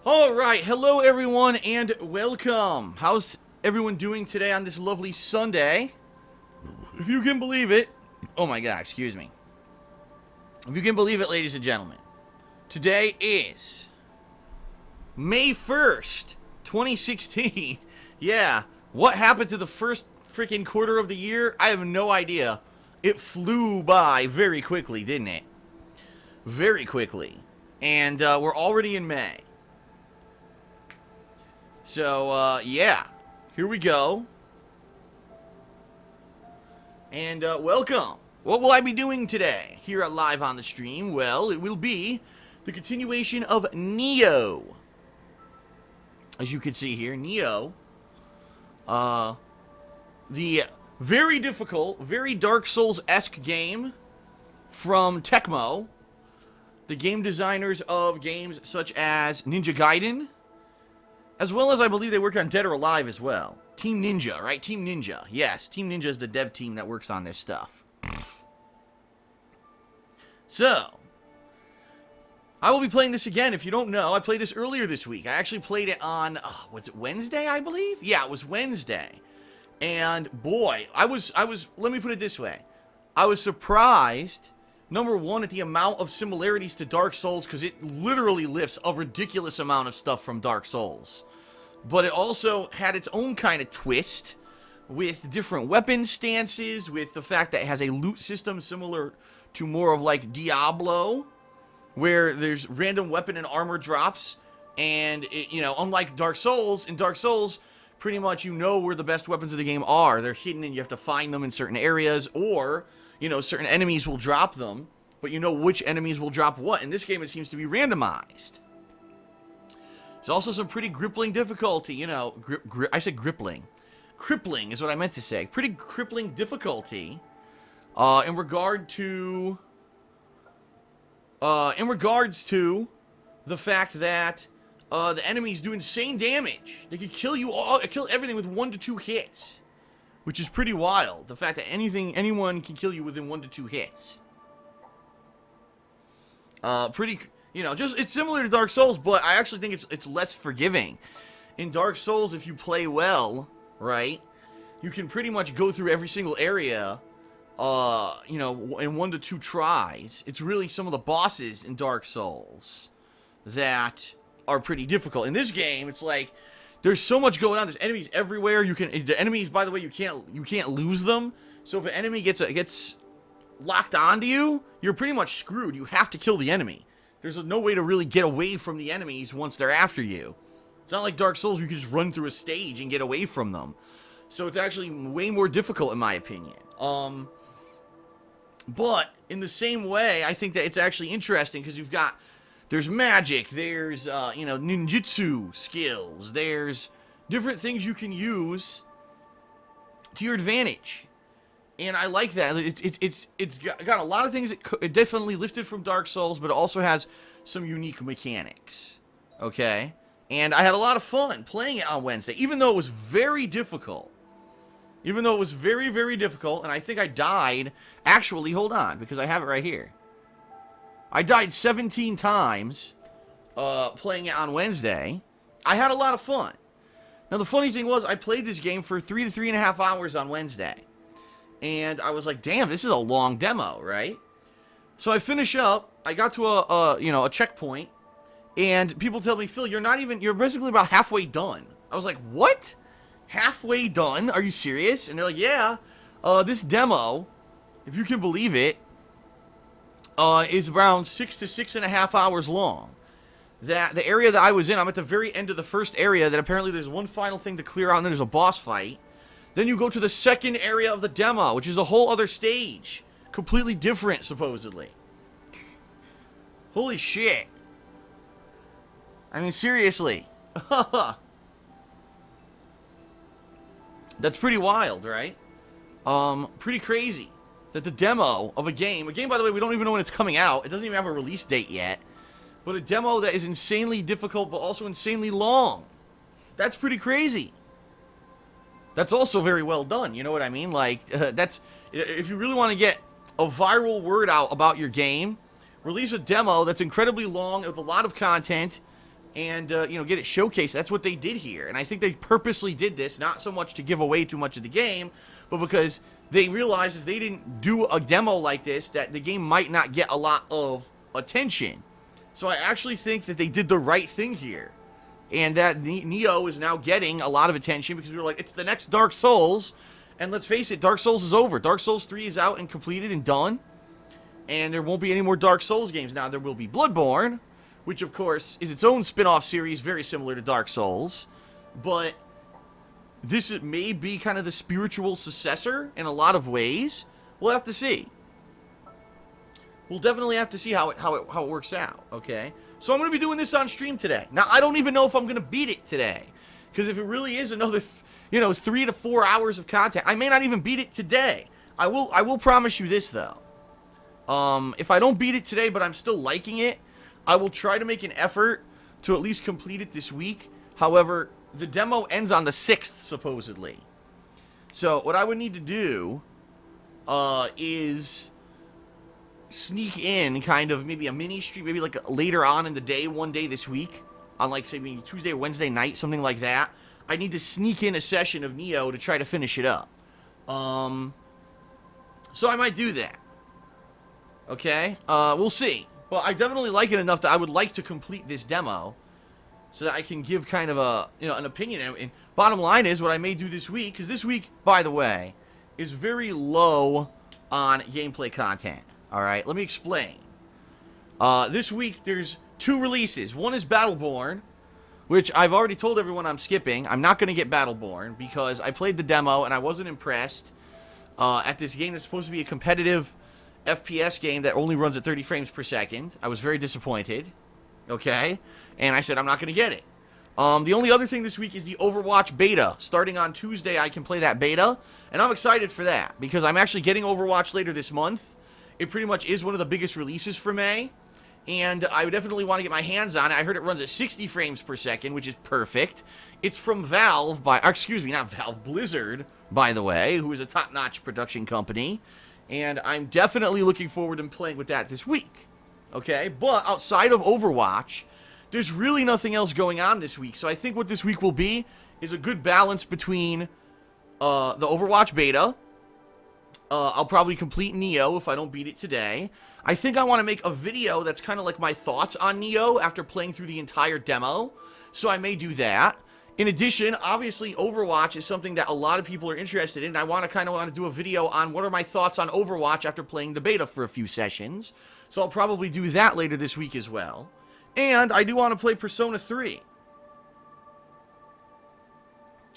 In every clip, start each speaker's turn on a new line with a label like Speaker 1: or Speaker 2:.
Speaker 1: Alright, hello everyone and welcome. How's everyone doing today on this lovely Sunday? If you can believe it. Oh my god, excuse me. If you can believe it, ladies and gentlemen. Today is May 1st, 2016. Yeah, what happened to the first freaking quarter of the year? I have no idea. It flew by very quickly, didn't it? Very quickly. And we're already in May. So, yeah. Here we go. And, welcome. What will I be doing today here at Live on the Stream? Well, it will be the continuation of Nioh. As you can see here, Nioh. The very difficult, very Dark Souls-esque game from Tecmo. The game designers of games such as Ninja Gaiden. As well as I believe they work on Dead or Alive as well. Team Ninja, right? Team Ninja. Yes, Team Ninja is the dev team that works on this stuff. So, I will be playing this again. If you don't know, I played this earlier this week. I actually played it on, was it Wednesday, I believe? Yeah, it was Wednesday. And boy, let me put it this way. I was surprised, number one, at the amount of similarities to Dark Souls, because it literally lifts a ridiculous amount of stuff from Dark Souls. But it also had its own kind of twist, with different weapon stances, with the fact that it has a loot system similar to more of like Diablo, where there's random weapon and armor drops, and, unlike Dark Souls, in Dark Souls, pretty much you know where the best weapons of the game are. They're hidden and you have to find them in certain areas, or certain enemies will drop them, but you know which enemies will drop what. In this game, it seems to be randomized. There's also some pretty crippling difficulty, I said grippling. Crippling is what I meant to say. Pretty crippling difficulty, in regards to the fact that, the enemies do insane damage. They can kill everything with 1 to 2 hits. Which is pretty wild. The fact that anyone can kill you within 1 to 2 hits. It's similar to Dark Souls, but I actually think it's less forgiving. In Dark Souls, if you play well, right, you can pretty much go through every single area, in 1 to 2 tries. It's really some of the bosses in Dark Souls that are pretty difficult. In this game, it's like, there's so much going on. There's enemies everywhere. The enemies, by the way, you can't lose them. So if an enemy gets locked onto you, you're pretty much screwed. You have to kill the enemy. There's no way to really get away from the enemies once they're after you. It's not like Dark Souls where you can just run through a stage and get away from them. So it's actually way more difficult in my opinion. But in the same way, I think that it's actually interesting because there's magic, there's, ninjutsu skills, there's different things you can use to your advantage. And I like that. It's got a lot of things it definitely lifted from Dark Souls, but it also has some unique mechanics. Okay? And I had a lot of fun playing it on Wednesday, even though it was very difficult. Even though it was very, very difficult, and I think I died. Actually, hold on, because I have it right here. I died 17 times playing it on Wednesday. I had a lot of fun. Now, the funny thing was, I played this game for 3 to 3.5 hours on Wednesday. And I was like, damn, this is a long demo, right? So I finish up. I got to a checkpoint. And people tell me, Phil, you're basically about halfway done. I was like, what? Halfway done? Are you serious? And they're like, yeah. This demo, if you can believe it, is around 6 to 6.5 hours long. The area that I was in, I'm at the very end of the first area that apparently there's one final thing to clear out and then there's a boss fight. Then you go to the second area of the demo, which is a whole other stage. Completely different, supposedly. Holy shit. I mean, seriously. That's pretty wild, right? Pretty crazy. That the demo of a game, by the way, we don't even know when it's coming out. It doesn't even have a release date yet. But a demo that is insanely difficult, but also insanely long. That's pretty crazy. That's also very well done, you know what I mean? Like, if you really want to get a viral word out about your game, release a demo that's incredibly long with a lot of content, and, you know, get it showcased. That's what they did here. And I think they purposely did this, not so much to give away too much of the game, but because they realized if they didn't do a demo like this, that the game might not get a lot of attention. So I actually think that they did the right thing here. And that Nioh is now getting a lot of attention because we were like, it's the next Dark Souls. And let's face it, Dark Souls is over. Dark Souls 3 is out and completed and done. And there won't be any more Dark Souls games. Now, there will be Bloodborne, which, of course, is its own spin-off series, very similar to Dark Souls. But this may be kind of the spiritual successor in a lot of ways. We'll have to see. We'll definitely have to see how it works out, okay? So I'm going to be doing this on stream today. Now, I don't even know if I'm going to beat it today. Because if it really is another, 3 to 4 hours of content, I may not even beat it today. I will promise you this, though. If I don't beat it today, but I'm still liking it, I will try to make an effort to at least complete it this week. However, the demo ends on the 6th, supposedly. So, what I would need to do, is sneak in kind of maybe a mini stream, maybe like later on in the day, one day this week, on like, say, maybe Tuesday or Wednesday night, something like that. I need to sneak in a session of Nioh to try to finish it up. So I might do that. Okay? We'll see. But I definitely like it enough that I would like to complete this demo so that I can give kind of a, an opinion. And bottom line is what I may do this week, because this week, by the way, is very low on gameplay content. Alright, let me explain. This week, there's 2 releases. One is Battleborn, which I've already told everyone I'm skipping. I'm not going to get Battleborn because I played the demo and I wasn't impressed at this game that's supposed to be a competitive FPS game that only runs at 30 frames per second. I was very disappointed. Okay? And I said I'm not going to get it. The only other thing this week is the Overwatch beta. Starting on Tuesday, I can play that beta. And I'm excited for that because I'm actually getting Overwatch later this month. It pretty much is one of the biggest releases for May. And I would definitely want to get my hands on it. I heard it runs at 60 frames per second, which is perfect. It's from Valve Blizzard, by the way, who is a top-notch production company. And I'm definitely looking forward to playing with that this week. Okay? But outside of Overwatch, there's really nothing else going on this week. So I think what this week will be is a good balance between the Overwatch beta. I'll probably complete Nioh if I don't beat it today. I think I want to make a video that's kind of like my thoughts on Nioh after playing through the entire demo. So I may do that. In addition, obviously, Overwatch is something that a lot of people are interested in. I want to do a video on what are my thoughts on Overwatch after playing the beta for a few sessions. So I'll probably do that later this week as well. And I do want to play Persona 3.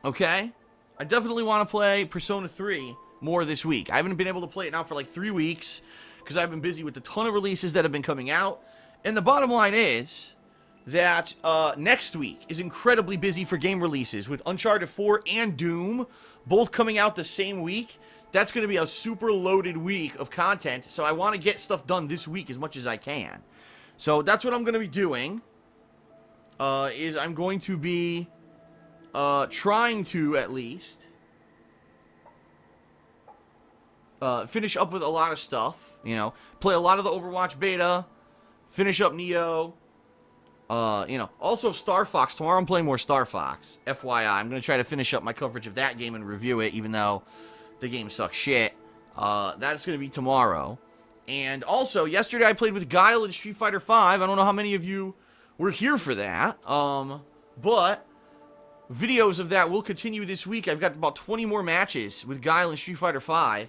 Speaker 1: Okay? I definitely want to play Persona 3 more this week. I haven't been able to play it now for like 3 weeks because I've been busy with a ton of releases that have been coming out. And the bottom line is that next week is incredibly busy for game releases with Uncharted 4 and Doom both coming out the same week. That's going to be a super loaded week of content, so I want to get stuff done this week as much as I can. So that's what I'm going to be doing, is I'm going to be trying to, at least, finish up with a lot of stuff, play a lot of the Overwatch beta, finish up Nioh, also Star Fox. Tomorrow I'm playing more Star Fox, FYI. I'm going to try to finish up my coverage of that game and review it, even though the game sucks shit. That's going to be tomorrow. And also, yesterday I played with Guile in Street Fighter V. I don't know how many of you were here for that, but videos of that will continue this week. I've got about 20 more matches with Guile in Street Fighter V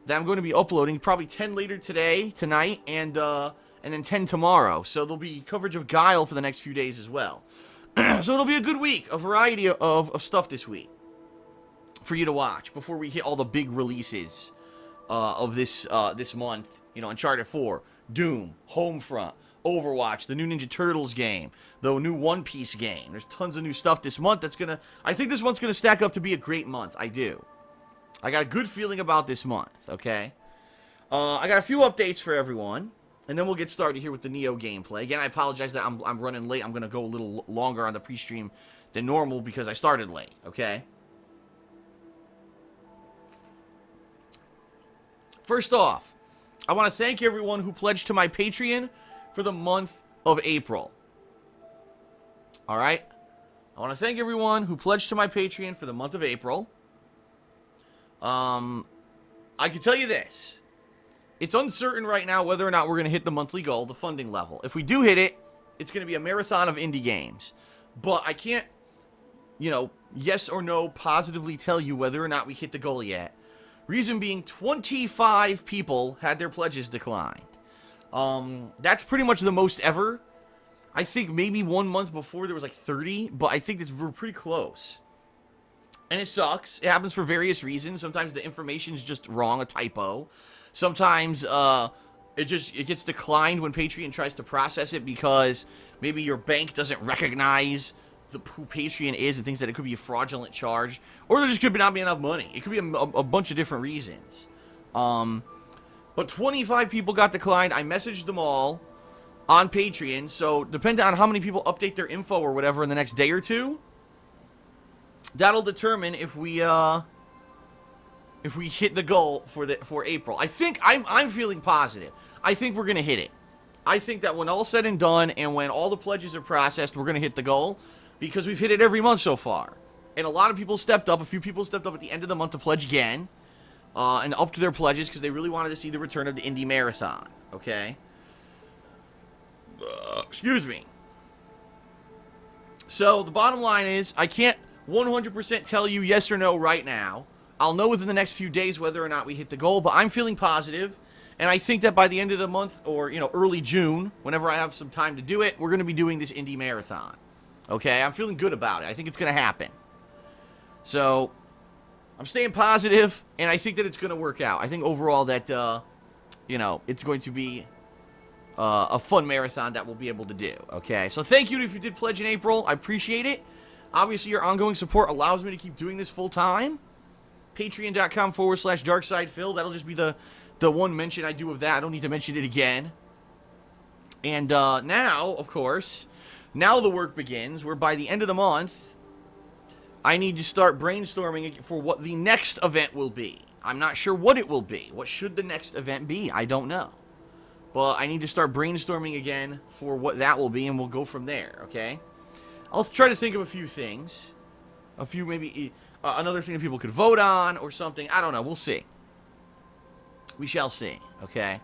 Speaker 1: that I'm going to be uploading, probably 10 later tonight, and then 10 tomorrow. So there'll be coverage of Guile for the next few days as well. So it'll be a good week, a variety of stuff this week for you to watch before we hit all the big releases of this month. Uncharted 4, Doom, Homefront, Overwatch, the new Ninja Turtles game, the new One Piece game. There's tons of new stuff this month I think this month's gonna stack up to be a great month. I do. I got a good feeling about this month, okay? I got a few updates for everyone, and then we'll get started here with the Nioh gameplay. Again, I apologize that I'm running late. I'm gonna go a little longer on the pre-stream than normal because I started late, okay? First off, I want to thank everyone who pledged to my Patreon for the month of April. All right? I want to thank everyone who pledged to my Patreon for the month of April. I can tell you this. It's uncertain right now whether or not we're going to hit the monthly goal, the funding level. If we do hit it, it's going to be a marathon of indie games. But I can't, yes or no positively tell you whether or not we hit the goal yet. Reason being, 25 people had their pledges declined. That's pretty much the most ever. I think maybe 1 month before there was like 30, but I think we're pretty close. And it sucks. It happens for various reasons. Sometimes the information's just wrong, a typo. Sometimes it gets declined when Patreon tries to process it because maybe your bank doesn't recognize who Patreon is and thinks that it could be a fraudulent charge, or there just could not be enough money. It could be a bunch of different reasons. But 25 people got declined. I messaged them all on Patreon, so depending on how many people update their info or whatever in the next day or two, that'll determine if we hit the goal for April. I think I'm feeling positive. I think we're gonna hit it. I think that when all said and done, and when all the pledges are processed, we're gonna hit the goal because we've hit it every month so far. And a lot of people stepped up. A few people stepped up at the end of the month to pledge again, and up to their pledges because they really wanted to see the return of the Indie Marathon. Okay. Excuse me. So the bottom line is, I can't 100% tell you yes or no right now. I'll know within the next few days whether or not we hit the goal, but I'm feeling positive, and I think that by the end of the month, or early June, whenever I have some time to do it, we're going to be doing this Indie Marathon. Okay, I'm feeling good about it. I think it's going to happen. So I'm staying positive, and I think that it's going to work out. I think overall that it's going to be a fun marathon that we'll be able to do. Okay, so thank you if you did pledge in April. I appreciate it. Obviously, your ongoing support allows me to keep doing this full time. Patreon.com/DarksidePhil. That'll just be the one mention I do of that. I don't need to mention it again. And now, of course, now the work begins, where by the end of the month, I need to start brainstorming for what the next event will be. I'm not sure what it will be. What should the next event be? I don't know. But I need to start brainstorming again for what that will be, and we'll go from there, okay? I'll try to think of a few things. A few, maybe, another thing that people could vote on or something. I don't know. We'll see. We shall see, okay?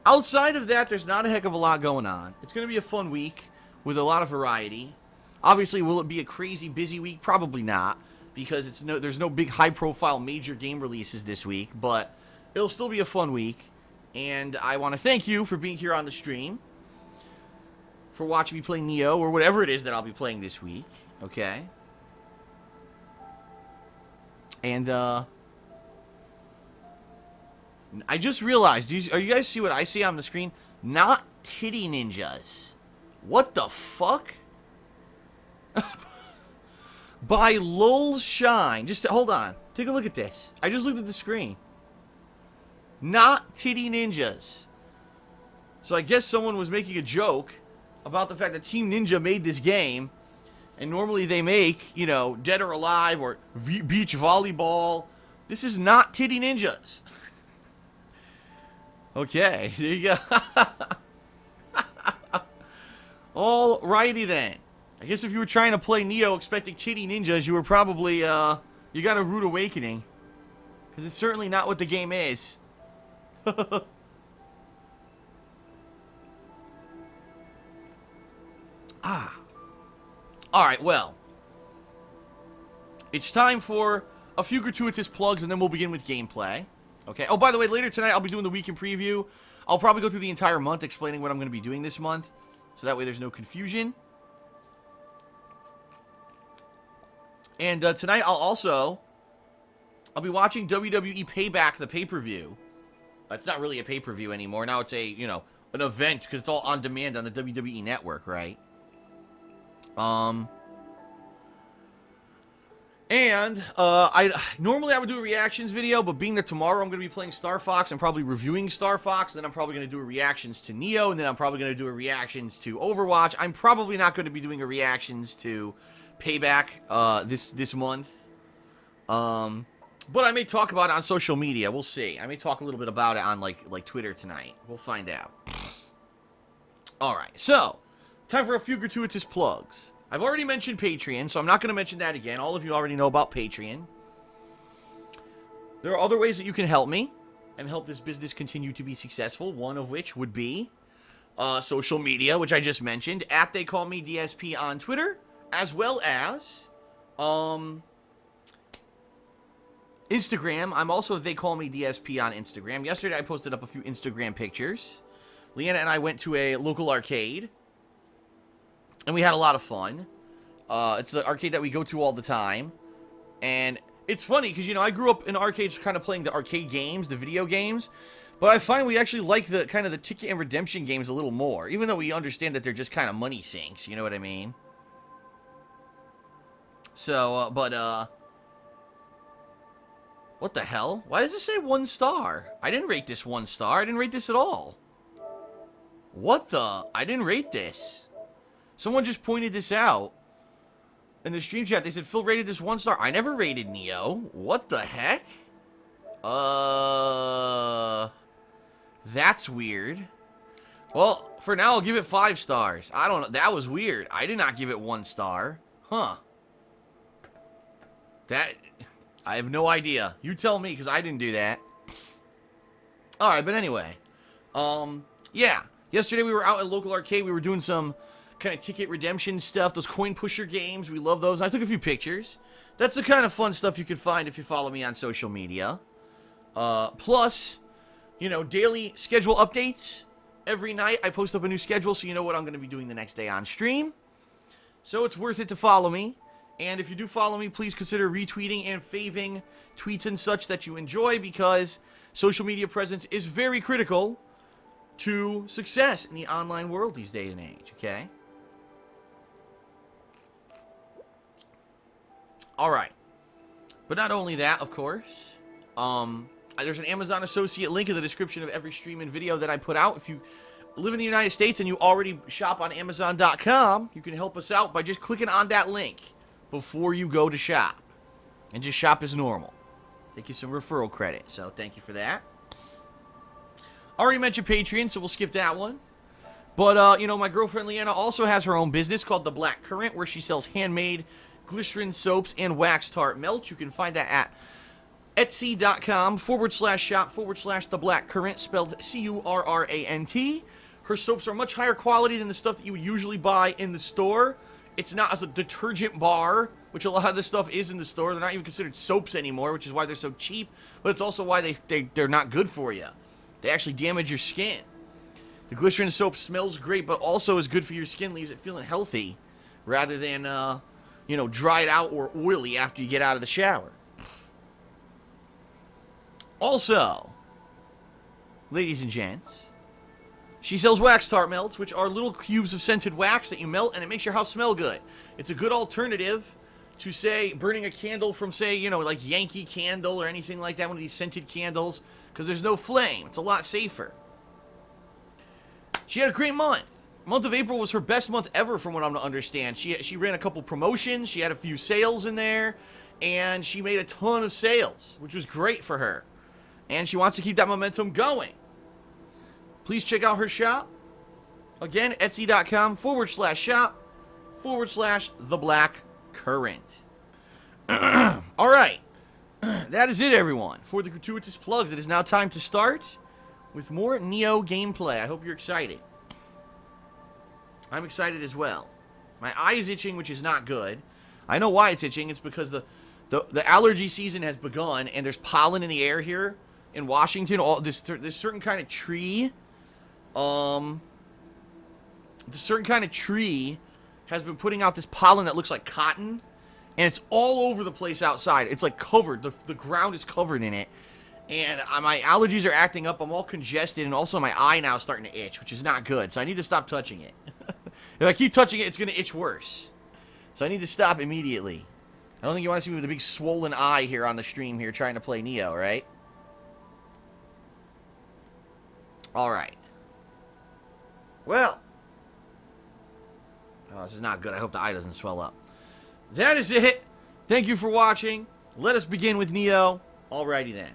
Speaker 1: Outside of that, there's not a heck of a lot going on. It's going to be a fun week with a lot of variety. Obviously, will it be a crazy busy week? Probably not, because there's no big high-profile major game releases this week, but it'll still be a fun week. And I want to thank you for being here on the stream, for watching me play Nioh, or whatever it is that I'll be playing this week, okay? And, I just realized, are you guys see what I see on the screen? Not Titty Ninjas. What the fuck? By Lul Shine. Just, hold on. Take a look at this. I just looked at the screen. Not Titty Ninjas. So I guess someone was making a joke about the fact that Team Ninja made this game, and normally they make, Dead or Alive or Beach Volleyball. This is not Titty Ninjas. Okay, there you go. Alrighty then. I guess if you were trying to play Nioh expecting Titty Ninjas, you were probably, you got a rude awakening. Because it's certainly not what the game is. Alright, well. It's time for a few gratuitous plugs, and then we'll begin with gameplay. Okay. Oh, by the way, later tonight, I'll be doing the week in preview. I'll probably go through the entire month explaining what I'm going to be doing this month, so that way there's no confusion. And tonight, I'll be watching WWE Payback, the pay-per-view. It's not really a pay-per-view anymore. Now it's a, an event, because it's all on demand on the WWE Network, right? And, normally I would do a reactions video, but being that tomorrow I'm going to be playing Star Fox and probably reviewing Star Fox, then I'm probably going to do a reactions to Nioh, and then I'm probably going to do a reactions to Overwatch. I'm probably not going to be doing a reactions to Payback, this month. But I may talk about it on social media. We'll see. I may talk a little bit about it on, like Twitter tonight. We'll find out. Alright, so, time for a few gratuitous plugs. I've already mentioned Patreon, so I'm not going to mention that again. All of you already know about Patreon. There are other ways that you can help me and help this business continue to be successful, one of which would be social media, which I just mentioned, at They Call Me DSP on Twitter, as well as Instagram. I'm also They Call Me DSP on Instagram. Yesterday I posted up a few Instagram pictures. Leanna and I went to a local arcade, and we had a lot of fun. It's the arcade that we go to all the time, and it's funny because, you know, I grew up in arcades kind of playing the arcade games, the video games, but I find we actually like the kind of the ticket and redemption games a little more, even though we understand that they're just kind of money sinks, you know what I mean? So, what the hell? Why does it say 1 star? I didn't rate this 1 star. I didn't rate this at all. What the? I didn't rate this. Someone just pointed this out in the stream chat. They said Phil rated this 1 star. I never rated Nioh. What the heck? That's weird. Well, for now, I'll give it 5 stars. I don't know. That was weird. I did not give it 1 star. Huh. I have no idea. You tell me, because I didn't do that. Alright, but anyway. Yeah. Yesterday we were out at a local arcade. We were doing some kind of ticket redemption stuff. Those coin pusher games. We love those. I took a few pictures. That's the kind of fun stuff you can find if you follow me on social media. Plus, you know, daily schedule updates. Every night I post up a new schedule so you know what I'm going to be doing the next day on stream. So it's worth it to follow me. And if you do follow me, please consider retweeting and faving tweets and such that you enjoy, because social media presence is very critical to success in the online world these days and age, okay? Alright. But not only that, of course, there's an Amazon associate link in the description of every stream and video that I put out. If you live in the United States and you already shop on Amazon.com, you can help us out by just clicking on that link before you go to shop. And just shop as normal. Take you some referral credit, so thank you for that. Already mentioned Patreon, so we'll skip that one. But, you know, my girlfriend Leanna also has her own business called The Black Current, where she sells handmade glycerin soaps and wax tart melts. You can find that at etsy.com/shop/The Black Current, spelled C-U-R-R-A-N-T. Her soaps are much higher quality than the stuff that you would usually buy in the store. It's not as a detergent bar, which a lot of this stuff is in the store. They're not even considered soaps anymore, which is why they're so cheap. But it's also why they're not good for you. They actually damage your skin. The glycerin soap smells great, but also is good for your skin, leaves it feeling healthy, rather than, you know, dried out or oily after you get out of the shower. Also, ladies and gents, she sells wax tart melts, which are little cubes of scented wax that you melt, and it makes your house smell good. It's a good alternative to, say, burning a candle from, say, you know, like Yankee Candle or anything like that, one of these scented candles, because there's no flame. It's a lot safer. She had a great month. Month of April was her best month ever, from what I'm to understand. She ran a couple promotions, she had a few sales in there, and she made a ton of sales, which was great for her. And she wants to keep that momentum going. Please check out her shop. Again, etsy.com/shop/The Black Current. Alright. That is it, everyone, for the gratuitous plugs. It is now time to start with more Nioh gameplay. I hope you're excited. I'm excited as well. My eye is itching, which is not good. I know why it's itching. It's because the allergy season has begun, and there's pollen in the air here in Washington. This certain kind of tree, this certain kind of tree has been putting out this pollen that looks like cotton, and it's all over the place outside. It's like covered. The ground is covered in it. And my allergies are acting up. I'm all congested, and also my eye now is starting to itch, which is not good. So I need to stop touching it. If I keep touching it, it's going to itch worse. So I need to stop immediately. I don't think you want to see me with a big swollen eye here on the stream here trying to play Nioh, right? Alright. Well. Oh, this is not good. I hope the eye doesn't swell up. That is it. Thank you for watching. Let us begin with Nioh. Alrighty then.